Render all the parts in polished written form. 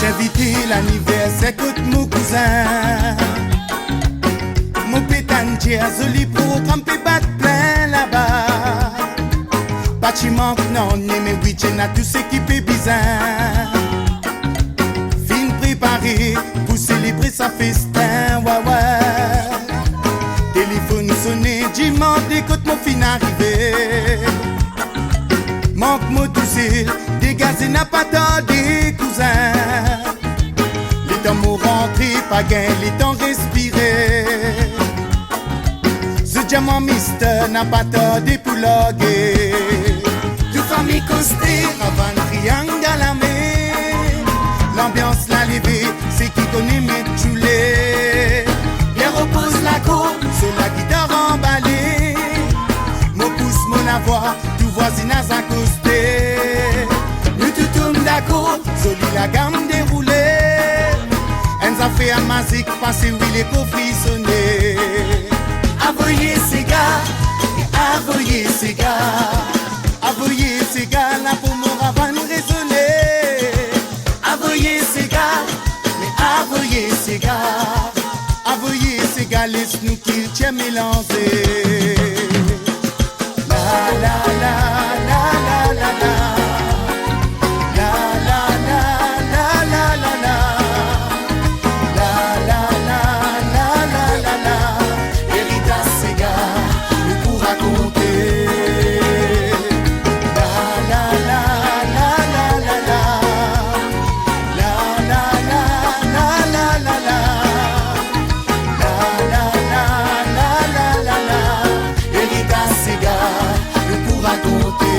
J'invite l'anniversaire de mon cousin. Mon pétane à Zoli pour camper battre plein là-bas. Bâtiment non, mais oui, j'ai tout ce qui peut bizarre. Fin préparé pour célébrer sa festin, ouais ouais. Téléphone sonné, dimanche, écoute mon fin arrivé. Manque mon douce, dégazé n'a pas tardé, cousin. Les temps m'ont rentré, pas gain, les temps respiré. Ce diamant mister n'a pas tardé pour loguer. Toute famille costée, avant le triangle à la mer. L'ambiance l'a levé, c'est qui connaît mes choulés. Bien repose la cour, sur la guitare emballée. Mon pouce, mon avoir, tout voisinage accosté. Nous tout tourne d'accord, Zoli la gamme déroulée. Elles a fait un musique, passer oui les pour frissonner. Avoyez ces gars, avoyez ces gars. Avoyez ces gars là pour mon ravin résonner. Avoyez ces gars, mais avoyez ces gars. Avoyez ces gars, laisse-nous qu'ils tiennent mélanger. La la la la la la la. La la la la la la la. La la la la la la la. Héritage ces gars, nous pour raconter. La la la la la la la. La la la la la la la. La la la la la la. Héritage ces gars, nous pour raconter.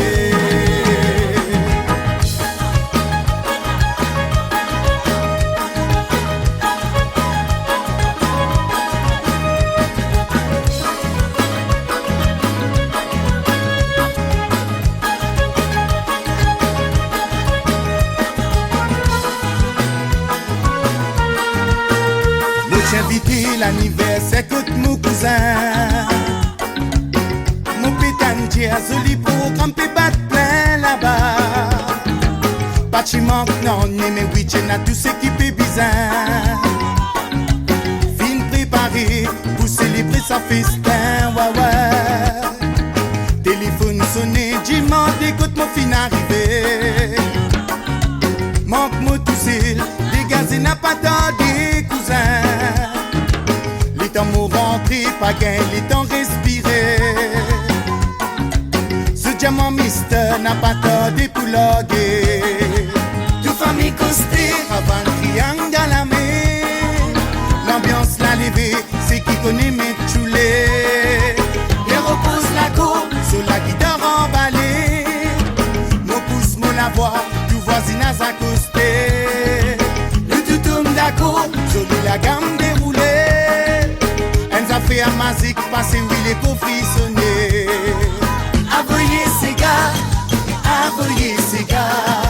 J'ai invité l'anniversaire de mon cousin. Mon pétane à Zoli pour camper battre plein là-bas. Bâtiment non, mais oui, j'ai tout ce qui peut bizarre. Fin préparé pour célébrer sa festin, ouais ouais. Téléphone sonné, dimanche, écoute mon fin arrivé. Manque mon toussé, dégazé n'a pas tardé, cousin. Les temps m'ont rentré, pas gain, les temps respiré. Ce diamant mister n'a pas tardé pour loguer. Toute famille costée, avant le triangle à la mer. L'ambiance l'a levé, c'est qui connaît mes choulés. Et repose la cour, sur la guitare emballée. Mon pouce, mon avoir, tout voisinage accosté. Nous tout tourne d'accord, Zoli la gamme déroulée. Elles a fait un musique, passer oui les pour frissonner. Avoyez ces gars, avoyez ces gars.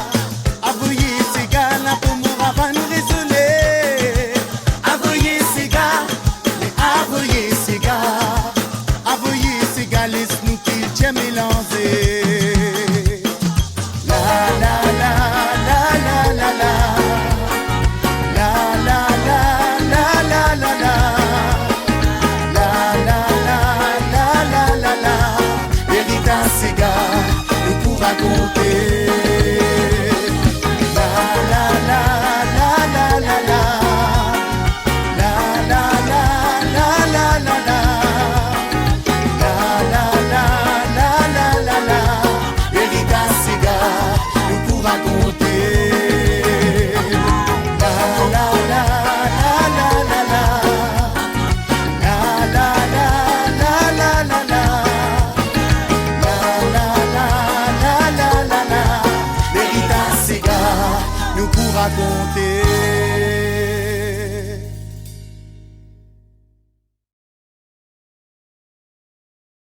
Avoyez ces gars là pour mon ravin résonner. Avoyez ces gars, mais avoyez ces gars. Avoyez ces gars, laisse-nous qu'ils tiennent mélanger. La la la la la la la. La la la la la la la. La la la la la la la. Héritage ces gars, nous pour raconter. La la la la la la la. La la la la la la la. La la la la la la la. Héritage ces gars, nous pour raconter. La la la la la la la. La la la la la la la. La la la la la la la. L'héritage ces gars, nous pour raconter.